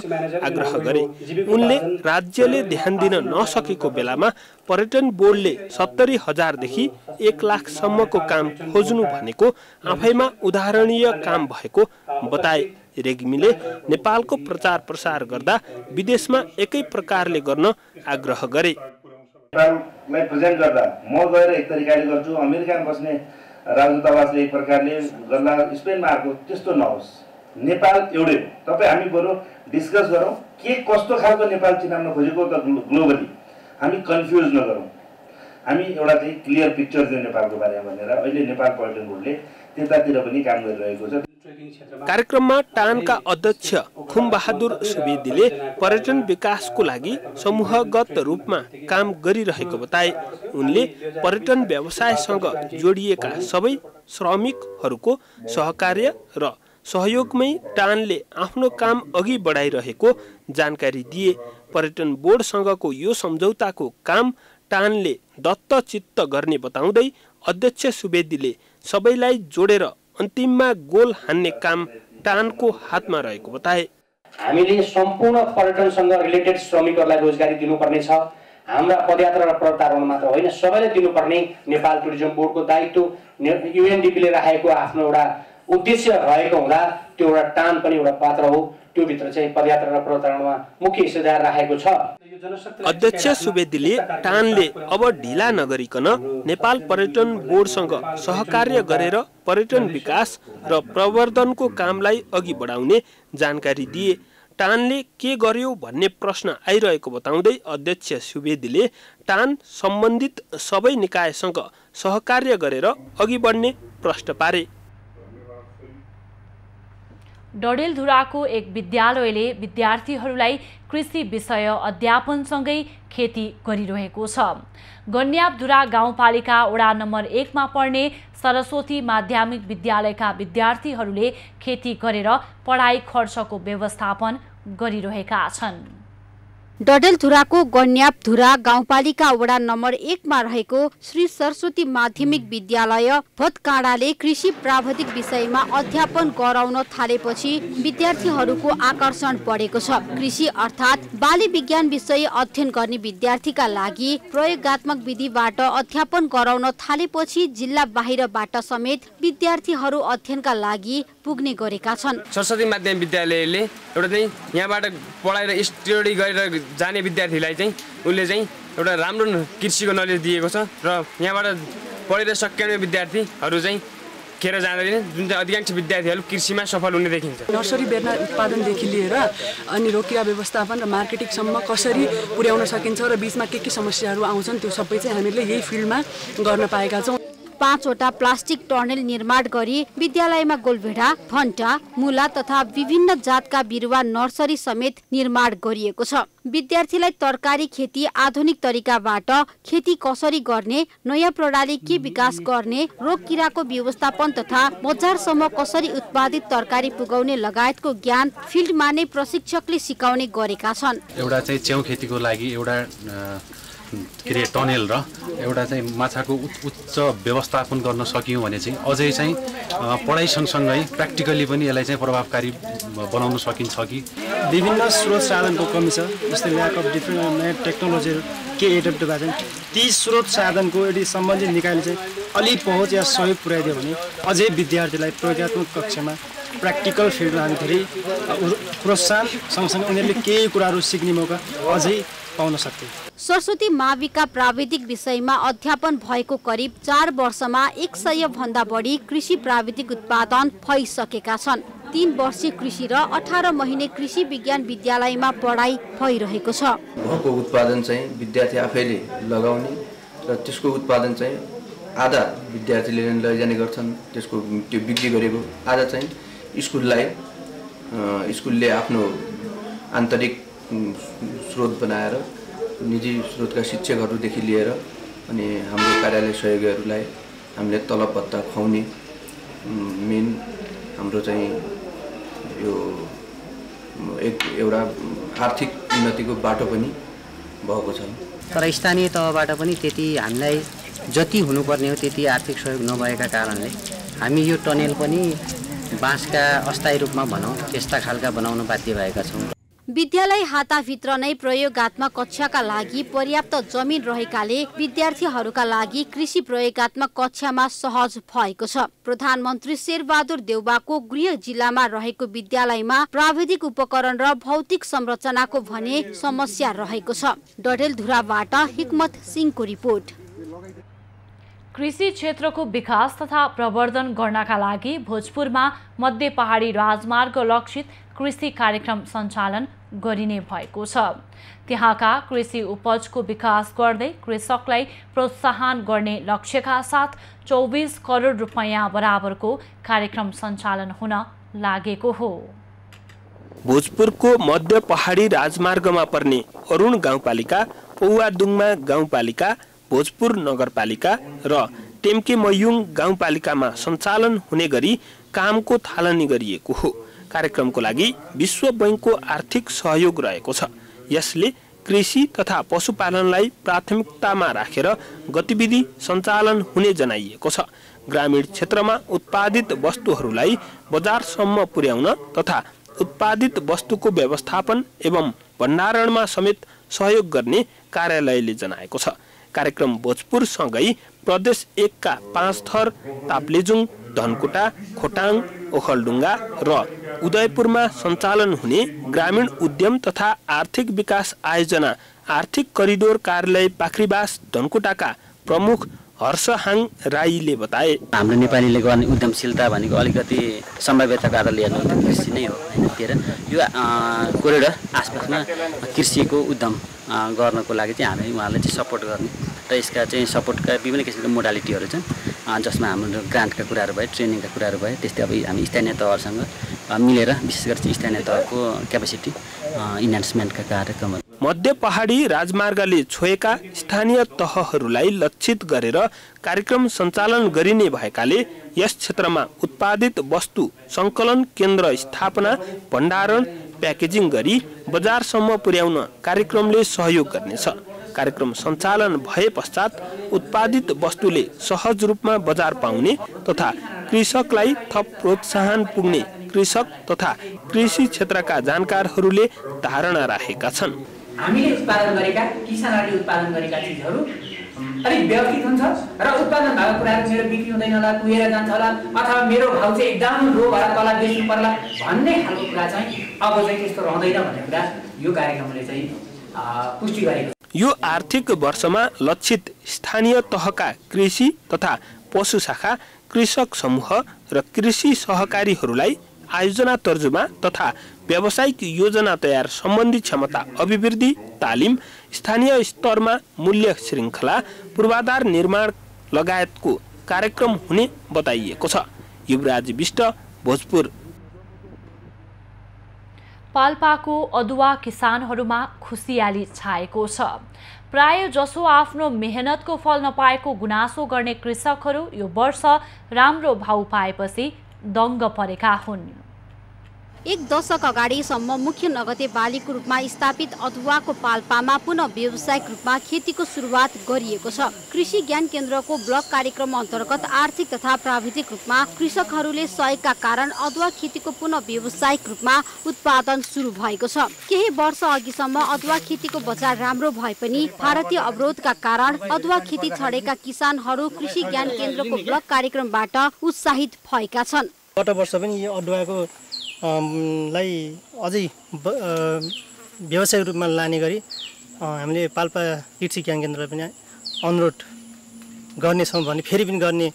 आग्रह गरे। उनले राज्यले ध्यान दिन नसकेको बेलामा पर्यटन बोर्डले 70,000 देखि 1 लाखसम्मको काम खोज्नु भनेको आफैमा उदाहरणीय काम भएको बताए। रेग्मीले नेपालको प्रचार प्रसार गर्दा विदेशमा एकै प्रकारले गर्न आग्रह गरे। नेपाललाई प्रेजेन्ट गर्दा म गएर एक तरिकाले गर्छु, अमेरिकामा बस्ने राजदूतावासले एक प्रकारले गर्ला, स्पेनमा आएको त्यस्तो नहोस्। नेपाल एउटै हो। तपाईँ हामी बरु डिस्कस गरौँ के कस्तो खालको नेपाल चिनाउन खोजेको त ग्लोबली हामी कन्फ्युज नगरौँ। हामी एउटा चाहिँ क्लियर पिक्चर दिउँ नेपालको बारेमा भनेर अहिले नेपाल पर्यटन बोर्डले त्यतातिर पनि काम गरिरहेको छ। कार्यक्रममा टानका अध्यक्ष खुमबहादुर सुवेदीले पर्यटन विकासको लागि समूहगत रूपमा काम गरिरहेको बताए। उनले पर्यटन व्यवसायसँग जोडिएका सबै श्रमिकहरूको सहकार्य र सहयोगमै टानले आफ्नो काम अघि बढाइरहेको जानकारी दिए। पर्यटन बोर्डसँगको यो सम्झौताको काम टानले दत्तचित्त गर्ने बताउँदै अध्यक्ष सुवेदीले सबैलाई जोडेर अन्तिममा गोल हान्ने काम टानको हातमा रहेको बताए। हामीले सम्पूर्ण पर्यटनसँग रिलेटेड श्रमिकहरूलाई रोजगारी दिनुपर्ने छ। हाम्रा पदयात्रा र प्रवर्तकहरू मात्र होइन, सबैले दिनुपर्ने नेपाल टुरिज्म बोर्डको दायित्व युएनडीपीले राखेको आफ्नो एउटा उद्देश्य रहेको हुँदा त्यो एउटा टान पनि एउटा पात्र हो। त्यो भित्र चाहिँ पदयात्रा र प्रतारणमा मुख्य हिस्सेदार राखेको छ। अध्यक्ष सुवेदीले टानले अब ढिला नगरिकन नेपाल पर्यटन बोर्डसँग सहकार्य गरेर पर्यटन विकास र प्रवर्धनको कामलाई अघि बढाउने जानकारी दिए। टानले के गर्यो भन्ने प्रश्न आइरहेको बताउँदै अध्यक्ष सुवेदीले टान सम्बन्धित सबै निकायसँग सहकार्य गरेर अघि बढ्ने प्रश्न पारे। डडेलधुराको एक विद्यालयले विद्यार्थीहरूलाई कृषि विषय अध्यापनसँगै खेती गरिरहेको छ। गन्यापधुरा गाउँपालिका वडा नम्बर 1 मा पर्ने सरस्वती माध्यमिक विद्यालयका विद्यार्थीहरूले खेती गरेर पढाइ खर्चको व्यवस्थापन गरिरहेका छन्। डडेलधुराको गन्यापधुरा गाउँपालिका वडा नम्बर 1 मा रहेको श्री सरस्वती माध्यमिक विद्यालय भतकाँडाले कृषि प्राविधिक विषयमा अध्यापन गराउन थालेपछि विद्यार्थीहरूको आकर्षण बढेको छ। कृषि अर्थात् बाली विज्ञान विषय अध्ययन गर्ने विद्यार्थीका लागि प्रयोगात्मक विधिबाट अध्यापन गराउन थालेपछि जिल्ला बाहिरबाट समेत विद्यार्थीहरू अध्ययनका लागि पुग्ने गरेका छन्। सरस्वती माध्यमिक विद्यालयले एउटा चाहिँ यहाँबाट पढाएर स्टडी गरेर जाने विद्यार्थीलाई चाहिँ उसले चाहिँ एउटा राम्रो कृषिको नलेज दिएको छ र यहाँबाट पढेर सकिने विद्यार्थीहरू चाहिँ खेर जाँदैन, जुन चाहिँ अधिकांश विद्यार्थीहरू कृषिमा सफल हुने देखिन्छ। नर्सरी बेर्ना उत्पादनदेखि लिएर अनि रोकिरा व्यवस्थापन र मार्केटिङसम्म कसरी पुर्याउन सकिन्छ र बीचमा के समस्याहरू आउँछन् त्यो सबै चाहिँ हामीले यही फिल्डमा गर्न पाएका छौँ। 5 वटा प्लास्टिक टर्नेल निर्माण गरी विद्यालयमा गोलभेडा, भन्टा, मूला तथा विभिन्न जातका बिरुवा नर्सरी समेत निर्माण गरिएको छ। विद्यार्थीलाई तरकारी खेती आधुनिक तरिकाबाट खेती कसरी गर्ने, नयाँ प्रणाली के विकास गर्ने, रोग किराको व्यवस्थापन तथा बजारसम्म कसरी उत्पादित तरकारी पुगाउने लगायतको ज्ञान फिल्डमा नै प्रशिक्षकले सिकाउने गरेका छन्। एउटा चाहिँ च्याउ खेतीको लागि एउटा टनेल र एउटा चाहिँ माछाको उच्च व्यवस्थापन गर्न सकियो भने चाहिँ अझै चाहिँ पढाइ सँगसँगै प्र्याक्टिकली पनि यसलाई चाहिँ प्रभावकारी बनाउन सकिन्छ कि विभिन्न स्रोत साधनको कमी छ, जस्तै ल्याक अफ डिफ्रेन्ट नयाँ टेक्नोलोजी के एडप्ट भएको छ। ती स्रोत साधनको यदि सम्बन्धित निकायले चाहिँ अलि पहुँच या सहयोग पुर्याइदियो भने अझै विद्यार्थीलाई प्रयोगात्मक कक्षामा प्र्याक्टिकल फिल्डमा हामी धेरै प्रोत्साहन सँगसँगै उनीहरूले केही कुराहरू सिक्ने मौका अझै पाउन सक्थे। सरस्वती माविका प्राविधिक विषयमा अध्यापन भएको करिब 4 वर्षमा 100 भन्दा बढी कृषि प्राविधिक उत्पादन भइसकेका छन्। 3 वर्षीय कृषि र 18 महिने कृषि विज्ञान विद्यालयमा पढाइ भइरहेको छ। भएको उत्पादन चाहिँ विद्यार्थी आफैले लगाउने र त्यसको उत्पादन चाहिँ आधा विद्यार्थीले लैजाने गर्छन्, त्यसको त्यो बिक्री गरेको आधा चाहिँ स्कुलले आफ्नो आन्तरिक स्रोत बनाएर निजी स्रोतका शिक्षकहरूदेखि लिएर अनि हाम्रो कार्यालय सहयोगीहरूलाई हामीले तलब भत्ता खुवाउने मेन हाम्रो चाहिँ यो एउटा आर्थिक उन्नतिको बाटो पनि भएको छ। तर स्थानीय तहबाट पनि त्यति हामीलाई जति हुनुपर्ने हो त्यति आर्थिक सहयोग नभएका कारणले हामी यो टनेल पनि बाँसका अस्थायी रूपमा भनौँ त्यस्ता खालका बनाउन बाध्य भएका छौँ। विद्यालय हाताभित्र नै प्रयोगात्मक कक्षाका लागि पर्याप्त जमिन रहेकाले विद्यार्थीहरूका लागि कृषि प्रयोगात्मक कक्षामा सहज भएको छ। प्रधानमन्त्री शेरबहादुर देउबाको गृह जिल्लामा रहेको विद्यालयमा प्राविधिक उपकरण र भौतिक संरचनाको भने समस्या रहेको छ। डडेलधुराबाट हिक्मत सिंहको रिपोर्ट। कृषि क्षेत्रको विकास तथा प्रवर्धन गर्नका लागि भोजपुरमा मध्य पहाडी राजमार्ग लक्षित कृषि कार्यक्रम सञ्चालन गरिने भएको छ। त्यहाँका कृषि उपजको विकास गर्दै कृषकलाई प्रोत्साहन गर्ने लक्ष्यका साथ 24 करोड रुपैयाँ बराबरको कार्यक्रम सञ्चालन हुन लागेको हो। भोजपुरको मध्य पहाडी राजमार्गमा पर्ने अरुण गाउँपालिका, पौवादुङमा गाउँपालिका, भोजपुर नगरपालिका र टेम्केमयुङ गाउँपालिकामा सञ्चालन हुने गरी कामको थालनी गरिएको हो। कार्यक्रमको लागि विश्व बैंकको आर्थिक सहयोग रहेको छ। यसले कृषि तथा पशुपालनलाई प्राथमिकतामा राखेर गतिविधि सञ्चालन हुने जनाइएको छ। ग्रामीण क्षेत्रमा उत्पादित वस्तुहरूलाई बजारसम्म पुर्याउन तथा उत्पादित वस्तुको व्यवस्थापन एवं भण्डारणमा समेत सहयोग गर्ने कार्यालयले जनाएको छ। कार्यक्रम भोजपुरसँगै प्रदेश 1 का 5 थर ताप्लेजुङ, धनकुटा, खोटाङ, ओखलढुङ्गा र उदयपुरमा सञ्चालन हुने ग्रामीण उद्यम तथा आर्थिक विकास आयोजना आर्थिक करिडोर कार्यालय पाखरीबास धनकुटाका प्रमुख हर्षहाङ राईले बताए। हाम्रो नेपालीले गर्ने उद्यमशीलता भनेको अलिकति सम्भाव्यताको आधारले हेर्नु भने कृषि नै हो हैन। त्यही यो कोरिडोर आसपासमा कृषिको उद्यम गर्नको लागि चाहिँ हामी उहाँलाई चाहिँ सपोर्ट गर्ने र यसका चाहिँ सपोर्टका विभिन्न किसिमका मोडालिटीहरू छन्, जसमा हाम्रो ग्रान्टका कुराहरू भए, ट्रेनिङका कुराहरू भए, त्यस्तै अब हामी स्थानीय तहसँग मिलेर विशेष गरी चाहिँ स्थानीय तहको क्यापेसिटी इन्हान्समेन्टका कार्यक्रमहरू। मध्य पहाडी राजमार्गले छोएका स्थानीय तहहरूलाई लक्षित गरेर कार्यक्रम सञ्चालन गरिने भएकाले यस क्षेत्रमा उत्पादित वस्तु सङ्कलन केन्द्र स्थापना, भण्डारण, प्याकेजिङ गरी बजारसम्म पुर्याउन कार्यक्रमले सहयोग गर्नेछ। कार्यक्रम सञ्चालन भए पश्चात उत्पादित वस्तुले सहज रूपमा बजार पाउने तथा कृषकलाई थप प्रोत्साहन पुग्ने कृषक तथा कृषि क्षेत्रका जानकारहरूले धारणा राखेका छन्। हामीले उत्पादन गरेका किसानहरूले उत्पादन गरेका चिजहरू अलिक व्यवस्थित हुन्छ र उत्पादन भएको कुराहरू मेरो बिक्री हुँदैन होला, कुहेर जान्छ होला, अथवा मेरो भाउ चाहिँ एकदम लो भएर तल बेच्नु पर्ला भन्ने खालको कुरा चाहिँ अब चाहिँ त्यस्तो रहँदैन भन्ने कुरा यो कार्यक्रमले चाहिँ पुष्टि गरेको। यो आर्थिक वर्षमा लक्षित स्थानीय तहका कृषि तथा पशु शाखा, कृषक समूह र कृषि सहकारीहरूलाई आयोजना तर्जुमा तथा व्यावसायिक योजना तयार सम्बन्धी क्षमता अभिवृद्धि तालिम, स्थानीय स्तरमा मूल्य श्रृङ्खला पूर्वाधार निर्माण लगायतको कार्यक्रम हुने बताइएको छ। युवराज विष्ट, भोजपुर। पाल्पाको अदुवा किसानहरूमा खुसियाली छाएको छ। प्राय जसो आफ्नो मेहनतको फल नपाएको गुनासो गर्ने कृषकहरू यो वर्ष राम्रो भाउ पाएपछि दङ्ग परेका हुन्। एक दशक अगाडिसम्म मुख्य नगदे बालीको रूपमा स्थापित अदुवाको पाल्पामा पुनः व्यावसायिक रूपमा खेतीको सुरुवात गरिएको छ। कृषि ज्ञान केन्द्रको ब्लक कार्यक्रम अन्तर्गत आर्थिक तथा प्राविधिक रूपमा कृषकहरूले सहयोगका कारण अदुवा खेतीको पुनः व्यावसायिक रूपमा उत्पादन सुरु भएको छ। केही वर्ष अघिसम्म अदुवा खेतीको बजार राम्रो भए पनि भारतीय अवरोधका कारण अदुवा खेती छडेका किसानहरू कृषि ज्ञान केन्द्रको ब्लक कार्यक्रमबाट उत्साहित भएका छन्। गत वर्ष पनि यो अदुवाको लाई अझै व्यावसायिक रूपमा लाने गरी हामीले पाल्पा कृषि ज्ञान केन्द्रलाई पनि अनुरोध गर्नेछौँ भने फेरि पनि गर्ने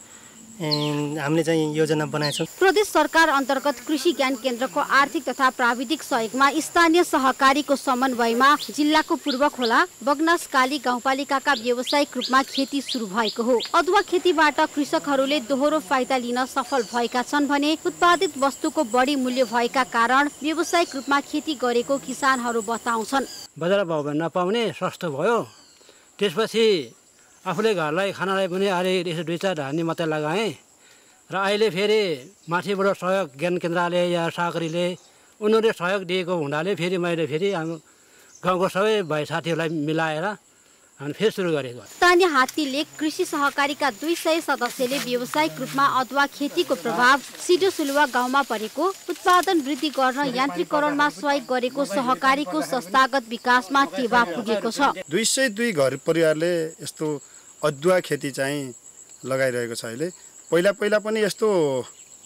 हामीले चाहिँ योजना बनाएछौँ। प्रदेश सरकार अन्तर्गत कृषि ज्ञान केन्द्रको आर्थिक तथा प्राविधिक सहयोगमा स्थानीय सहकारीको समन्वयमा जिल्लाको पूर्व खोला बगनासकाली गाउँपालिकाका व्यावसायिक रूपमा खेती सुरु भएको हो। अदुवा खेतीबाट कृषकहरूले दोहोरो फाइदा लिन सफल भएका छन् भने उत्पादित वस्तुको बढी मूल्य भएका कारण व्यावसायिक रूपमा खेती गरेको किसानहरू बताउँछन्। बजार भाउ नपाउने सस्तो भयो, त्यसपछि आफूले घरलाई खानालाई पनि अरे यसो 2-4 धानी मात्रै लगाएँ र अहिले फेरि माथिबाट सहयोग ज्ञान केन्द्रले या सहकारीले उनीहरूले सहयोग दिएको हुनाले फेरि मैले फेरि हाम्रो गाउँको सबै भाइ साथीहरूलाई मिलाएर हामी फेरि सुरु गरेको। स्थानीय हात्तीलेक कृषि सहकारीका 200 सदस्यले व्यावसायिक रूपमा अदुवा खेतीको प्रभाव सिडोसुलुवा गाउँमा परेको उत्पादन वृद्धि गर्न यान्त्रिकरणमा सहयोग गरेको सहकारीको संस्थागत विकासमा टेवा पुगेको छ। 202 घर परिवारले यस्तो अदुवा खेती चाहिँ लगाइरहेको छ। अहिले पहिला पनि यस्तो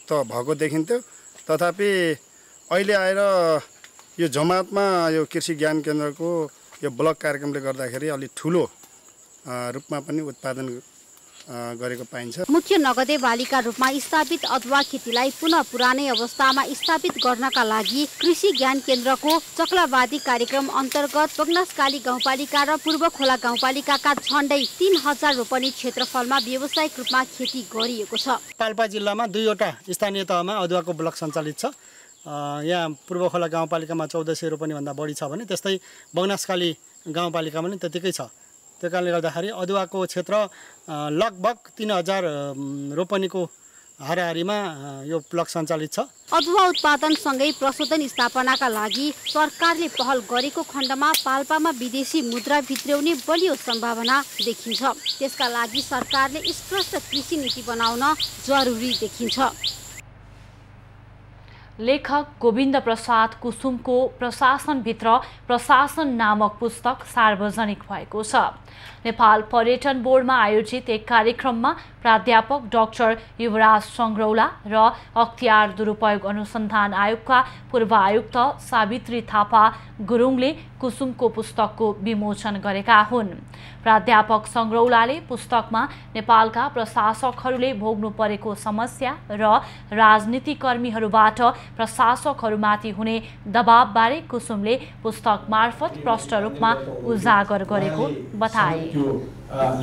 त भएको देखिन्थ्यो, तथापि अहिले आएर यो जमातमा यो कृषि ज्ञान केन्द्रको यो ब्लक कार्यक्रमले गर्दाखेरि अलि ठुलो रूपमा पनि उत्पादन गरेको पाइन्छ। मुख्य नगदे बालीका रूपमा स्थापित अदुवा खेतीलाई पुनः पुरानै अवस्थामा स्थापित गर्नका लागि कृषि ज्ञान केन्द्रको चक्लावादी कार्यक्रम अन्तर्गत बगनासकाली गाउँपालिका र पूर्व खोला गाउँपालिकाका झण्डै 3000 रोपनी क्षेत्रफलमा व्यावसायिक रूपमा खेती गरिएको छ। पाल्पा जिल्लामा 2वटा स्थानीय तहमा अदुवाको ब्लक सञ्चालित छ। यहाँ पूर्व खोला गाउँपालिकामा 1400 रोपनी भन्दा बढी छ भने त्यस्तै बगनासकाली गाउँपालिकामा पनि त्यतिकै छ। त्यो कारणले गर्दाखेरि अदुवाको क्षेत्र लगभग 3000 रोपनीको हाराहारीमा यो ब्लक सञ्चालित छ। अदुवा उत्पादनसँगै प्रशोधन स्थापनाका लागि सरकारले पहल गरेको खण्डमा पाल्पामा विदेशी मुद्रा भित्र्याउने बलियो सम्भावना देखिन्छ। त्यसका लागि सरकारले स्पष्ट कृषि नीति बनाउन जरुरी देखिन्छ। लेखक गोविन्द प्रसाद कुसुमको प्रशासनभित्र प्रशासन नामक पुस्तक सार्वजनिक भएको छ। नेपाल पर्यटन बोर्डमा आयोजित एक कार्यक्रममा प्राध्यापक डाक्टर युवराज सङ्ग्रौला र अख्तियार दुरुपयोग अनुसन्धान आयोगका पूर्व आयुक्त सावित्री थापा गुरुङले कुसुमको पुस्तकको विमोचन गरेका हुन्। प्राध्यापक सङ्ग्रौलाले पुस्तकमा नेपालका प्रशासकहरूले भोग्नु परेको समस्या र राजनीतिकर्मीहरूबाट प्रशासकहरूमाथि हुने दबावबारे कुसुमले पुस्तक मार्फत प्रष्ट रूपमा उजागर गरेको बताए।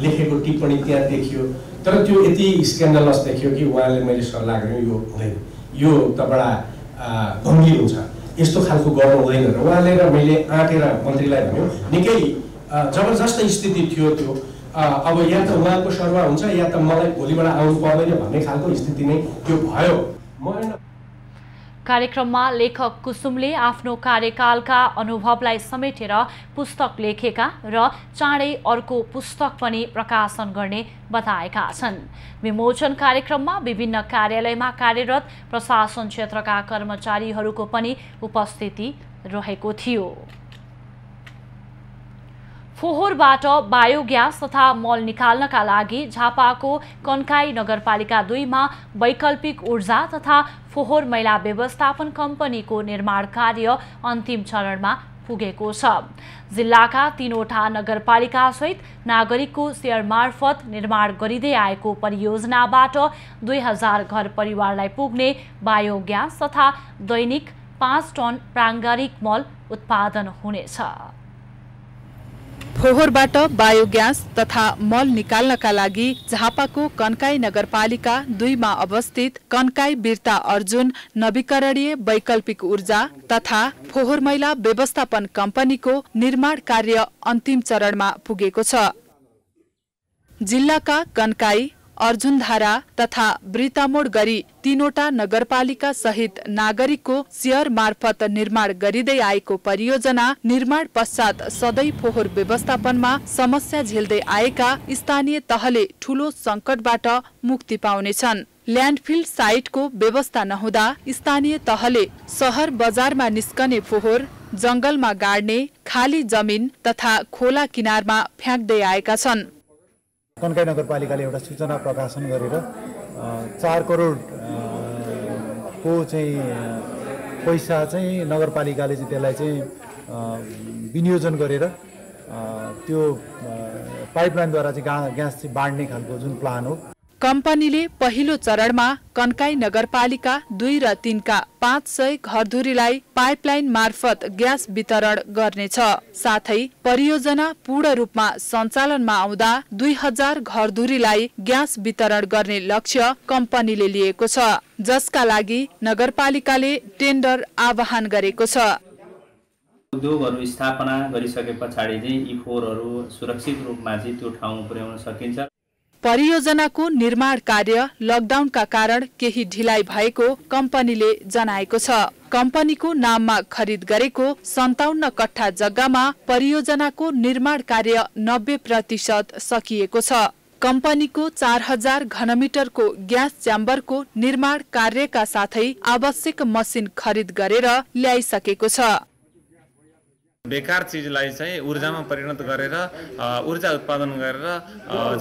लेखेको टिप्पणी त्यहाँ देखियो, तर त्यो यति स्क्यान्डलस देखियो कि उहाँले मैले सल्लाह गरेँ यो हुँदैन, यो त बडा गम्भीर हुन्छ, यस्तो खालको गर्नु हुँदैन र उहाँले र मैले आँटेर मन्त्रीलाई भन्यो। निकै जबरजस्त स्थिति थियो त्यो। अब या त उहाँको सरुवा हुन्छ या त मलाई भोलिबाट आउनु पर्दैन भन्ने खालको स्थिति नै त्यो भयो। कार्यक्रममा लेखक कुसुमले आफ्नो कार्यकालका अनुभवलाई समेटेर पुस्तक लेखेका र चाँडै अर्को पुस्तक पनि प्रकाशन गर्ने बताएका छन्। विमोचन कार्यक्रममा विभिन्न कार्यालयमा कार्यरत प्रशासन क्षेत्रका कर्मचारीहरूको पनि उपस्थिति रहेको थियो। फोहोरबाट बायोग्यास तथा मल निकाल्नका लागि झापाको कन्काई नगरपालिका 2 मा वैकल्पिक ऊर्जा तथा फोहोर मैला व्यवस्थापन कम्पनीको निर्माण कार्य अन्तिम चरणमा पुगेको छ। जिल्लाका 3वटा नगरपालिका सहित नागरिकको शेयर मार्फत निर्माण गरिँदै आएको परियोजनाबाट 2000 घर परिवारलाई पुग्ने बायोग्यास तथा दैनिक 5 टन प्राङ्गारिक मल उत्पादन हुनेछ। फोहोरबाट बायोग्यास तथा मल निकाल्नका लागि झापाको कन्काई नगरपालिका 2 मा अवस्थित कन्काई वीरता अर्जुन नवीकरणीय वैकल्पिक ऊर्जा तथा फोहोर मैला व्यवस्थापन कम्पनीको निर्माण कार्य अन्तिम चरणमा पुगेको छ। जिल्लाका कन्काई, अर्जुनधारा तथा वृतामोड गरी 3वटा नगरपालिका सहित नागरिकको शेयर मार्फत निर्माण गरिँदै आएको परियोजना निर्माण पश्चात सधैँ फोहोर व्यवस्थापनमा समस्या झेल्दै आएका स्थानीय तहले ठूलो संकटबाट मुक्ति पाउनेछन्। ल्यान्डफिल साइटको व्यवस्था नहुँदा स्थानीय तहले शहर बजारमा निस्कने फोहोर जंगलमा गाड्ने, खाली जमिन तथा खोला किनारमा फ्याँक्दै आएका छन्। कन्काई नगरपालिकाले एउटा सूचना प्रकाशन गरेर 4 करोड को चाहिँ पैसा चाहिँ नगरपालिकाले चाहिँ त्यसलाई चाहिँ विनियोजन गरेर त्यो पाइपलाइनद्वारा चाहिँ ग्यास चाहिँ बाँड्ने खालको जुन प्लान हो। कम्पनीले पहिलो चरणमा कन्काई नगरपालिका 2 र 3 का 500 घरधुरीलाई पाइपलाइन मार्फत ग्यास वितरण गर्नेछ। साथै परियोजना पूर्ण रूपमा सञ्चालनमा आउँदा 2000 घरधुरीलाई ग्यास वितरण गर्ने लक्ष्य कम्पनीले लिएको छ, जसका लागि नगरपालिकाले टेन्डर आह्वान गरेको छ। उद्योगहरू स्थापना गरिसके पछाडि चाहिँ यी फोहोरहरू सुरक्षित रूपमा चाहिँ त्यो ठाउँमा पुर्याउन सकिन्छ। परियोजनाको निर्माण कार्य लकडाउनका कारण केही ढिलाइ भएको कम्पनीले जनाएको छ। कम्पनीको नाममा खरिद गरेको 57 कट्ठा जग्गामा परियोजनाको निर्माण कार्य 90% सकिएको छ। कम्पनीको 4000 घनमिटरको ग्यास च्याम्बरको निर्माण कार्यका साथै आवश्यक मसिन खरिद गरेर ल्याइसकेको छ। बेकार चिजलाई चाहिँ ऊर्जामा परिणत गरेर ऊर्जा उत्पादन गरेर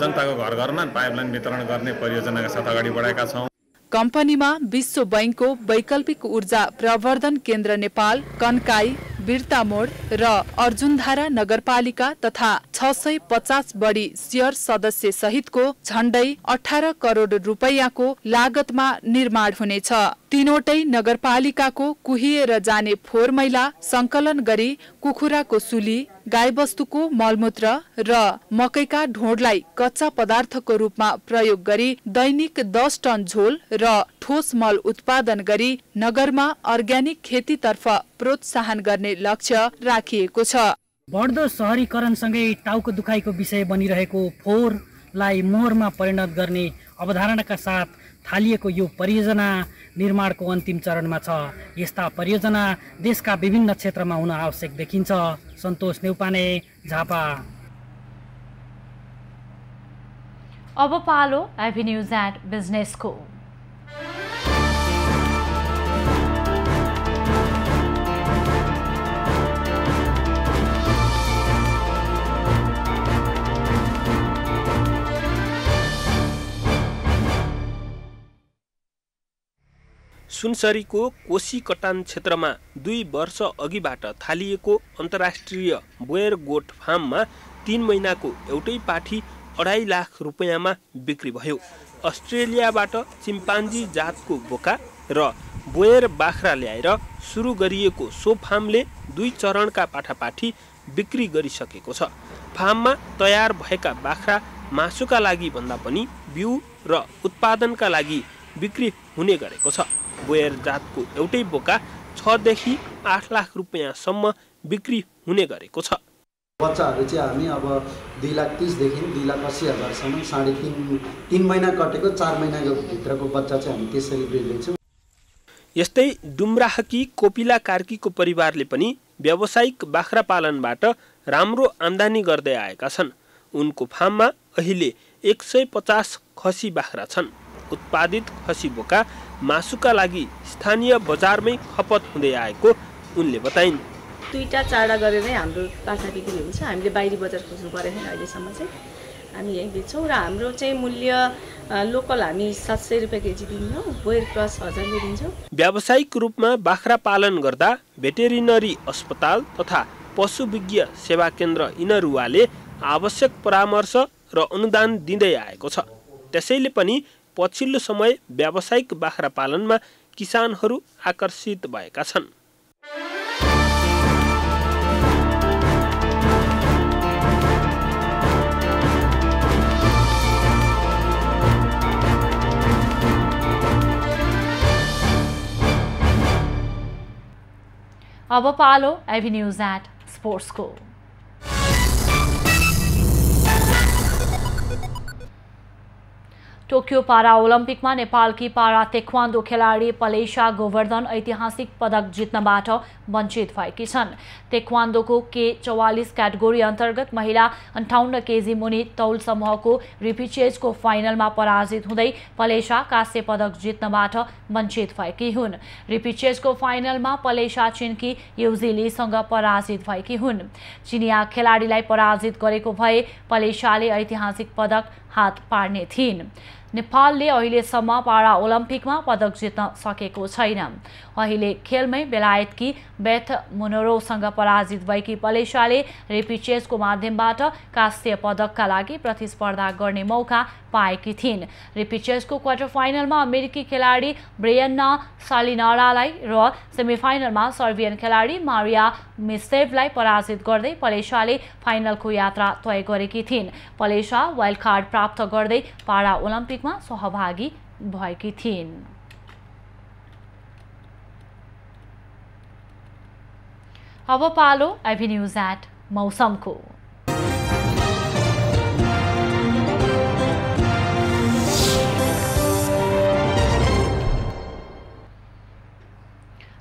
जनताको घर घरमा पाइपलाइन वितरण गर्ने परियोजनाका साथ अगाडि बढाएका छौँ। कम्पनीमा विश्व बैंकको वैकल्पिक ऊर्जा प्रवर्धन केन्द्र नेपाल, कन्काई, वीरतामोड र अर्जुनधारा नगरपालिका तथा 650 बढी शेयर सदस्य सहितको झण्डै 18 करोड रुपैयाँको लागतमा निर्माण हुनेछ। तीनवटै नगरपालिकाको कुहिएर जाने फोहोर मैला संकलन गरी कुखुराको सुली, गाईबस्तुको मलमूत्र र मकैका ढोडलाई कच्चा पदार्थको रूपमा प्रयोग गरी दैनिक 10 टन झोल र ठोस मल उत्पादन गरी नगरमा अर्ग्यानिक खेतीतर्फ प्रोत्साहन गर्ने लक्ष्य राखिएको छ। बढ्दो शहरीकरणसँगै टाउको दुखाइको विषय बनिरहेको फोहोरलाई मोहरमा परिणत गर्ने अवधारणाका साथ थालिएको यो परियोजना निर्माणको अन्तिम चरणमा छ। यस्ता परियोजना देशका विभिन्न क्षेत्रमा हुन आवश्यक देखिन्छ। सन्तोष नेउपाने, झापा। अब पालो एभिन्यूज एन्ड बिजनेसको। सुनसरीको कोशी कटान क्षेत्रमा 2 वर्ष अघिबाट थालिएको अन्तर्राष्ट्रिय बोयर गोठ फार्ममा 3 महिनाको एउटै पाठी 2.5 लाख रुपैयाँमा बिक्री भयो। अस्ट्रेलियाबाट चिम्पान्जी जातको बोका र बोयर बाख्रा ल्याएर सुरु गरिएको सो फार्मले 2 चरणका पाठापाठी बिक्री गरिसकेको छ। फार्ममा तयार भएका बाख्रा मासुका लागि भन्दा पनि बिउ र उत्पादनका लागि बिक्री हुने गरेको छ। बोयर जातको एउटै बोका 6 देखि 8 लाख रुपैयाँसम्म बिक्री हुने गरेको छ। बच्चाहरू चाहिँ हामी अब 2,30,000 देखि 2,80,000सम्म 3.5 महिना कटेको 4 महिनाको भित्रको बच्चा चाहिँ हामी त्यसरी बेच्दैछौँ। यस्तै डुम्राहकी कोपिला कार्कीको परिवारले पनि व्यावसायिक बाख्रा पालनबाट राम्रो आम्दानी गर्दै आएका छन्। उनको फार्ममा अहिले 150 खसी बाख्रा छन्। उत्पादित खसी बोका मासुका लागि स्थानीय बजारमै खपत हुँदै आएको उनले बताइन्। 2-4 गरेर नै हाम्रो बाख्रा बिक्री हुन्छ। हामीले बाहिरी बजार खोज्नु परेको छैन अहिलेसम्म चाहिँ हामी यहीँ बेच्छौँ र हाम्रो चाहिँ मूल्य लोकल हामी 700 रुपियाँ केजी दिन्छौँ, बोयर प्लस 1000 दिन्छौँ। व्यावसायिक रूपमा बाख्रा पालन गर्दा भेटेरिनरी अस्पताल तथा पशुविज्ञ सेवा केन्द्र इनरुवाले आवश्यक परामर्श र अनुदान दिँदै आएको छ। त्यसैले पनि पछिल्लो समय व्यावसायिक बाख्रा पालनमा किसानहरू आकर्षित भएका छन्। अब पालो एभिन्यूज एट स्पोर्ट्सको। टोकियो पारा ओलम्पिकमा नेपालकी पारा तेक्वान्डो खेलाडी पलेशा गोवर्धन ऐतिहासिक पदक जित्नबाट वञ्चित भएकी छन्। तेक्वान्डोको K44 क्याटेगोरी अन्तर्गत महिला 58 केजी मुनि तौल समूहको रिपिचेजको फाइनलमा पराजित हुँदै पलेशा काँस्य पदक जित्नबाट वञ्चित भएकी हुन्। रिपिचेजको फाइनलमा पलेशा चीनकी युजी लीसँग पराजित भएकी हुन्। चिनिया खेलाडीलाई पराजित गरेको भए पलेशाले ऐतिहासिक पदक हात पार्ने थिइन्। नेपालले अहिलेसम्म पारा ओलम्पिकमा पदक जित्न सकेको छैन। अहिले खेलमै बेलायतकी बेथ मुनरोसँग पराजित भएकी पलेशाले रिपिचेजको माध्यमबाट काँस्य पदकका लागि प्रतिस्पर्धा गर्ने मौका पाएकी थिइन्। रिपिचेजको क्वार्टर फाइनलमा अमेरिकी खेलाडी ब्रियन्ना सालिनारालाई र सेमिफाइनलमा सर्बियन खेलाडी मारिया मिसेभलाई पराजित गर्दै पलेशाले फाइनलको यात्रा तय गरेकी थिइन्। पलेशा वाइल्ड कार्ड प्राप्त गर्दै पारा ओलम्पिकमा सहभागी भएकी थिइन्। अब पालो एभिन्यूज एट मौसमको।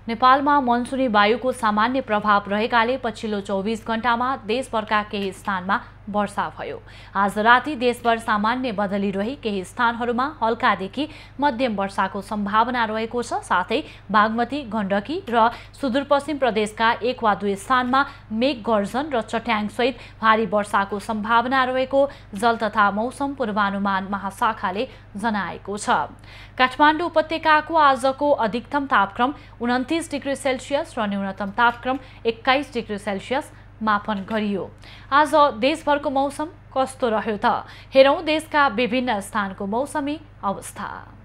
नेपालमा मनसुनी वायुको सामान्य प्रभाव रहेकाले पछिल्लो 24 घण्टामा देशभरका केही स्थानमा वर्षा भयो। आज राति देशभर सामान्य बदली रही केही स्थानहरूमा हल्कादेखि मध्यम वर्षाको सम्भावना रहेको छ। साथै बागमती, गण्डकी र सुदूरपश्चिम प्रदेशका 1 वा 2 स्थानमा मेघ गर्जन र चट्याङसहित भारी वर्षाको सम्भावना रहेको जल तथा मौसम पूर्वानुमान महाशाखाले जनाएको छ। काठमाडौँ उपत्यकाको आजको अधिकतम तापक्रम 29 डिग्री सेल्सियस र न्यूनतम तापक्रम 21 डिग्री सेल्सियस मापन गरियो। आज देशभरको मौसम कस्तो रह्यो त? हेरौं देशका विभिन्न स्थानको मौसमी अवस्था।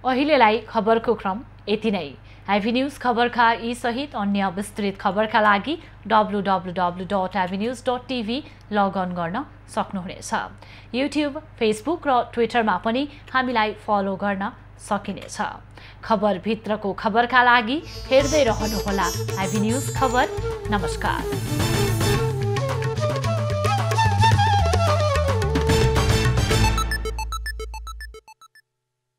अहिलेलाई खबरको क्रम यति नै। एभिन्यूज खबरका यी सहित अन्य विस्तृत खबरका लागि www.avenews.tv लगअन गर्न सक्नुहुनेछ। युट्युब, फेसबुक र ट्विटरमा पनि हामीलाई फलो गर्न सकिनेछ। खबरभित्रको खबरका लागि हेर्दै रहनुहोला एभिन्यूज खबर। नमस्कार।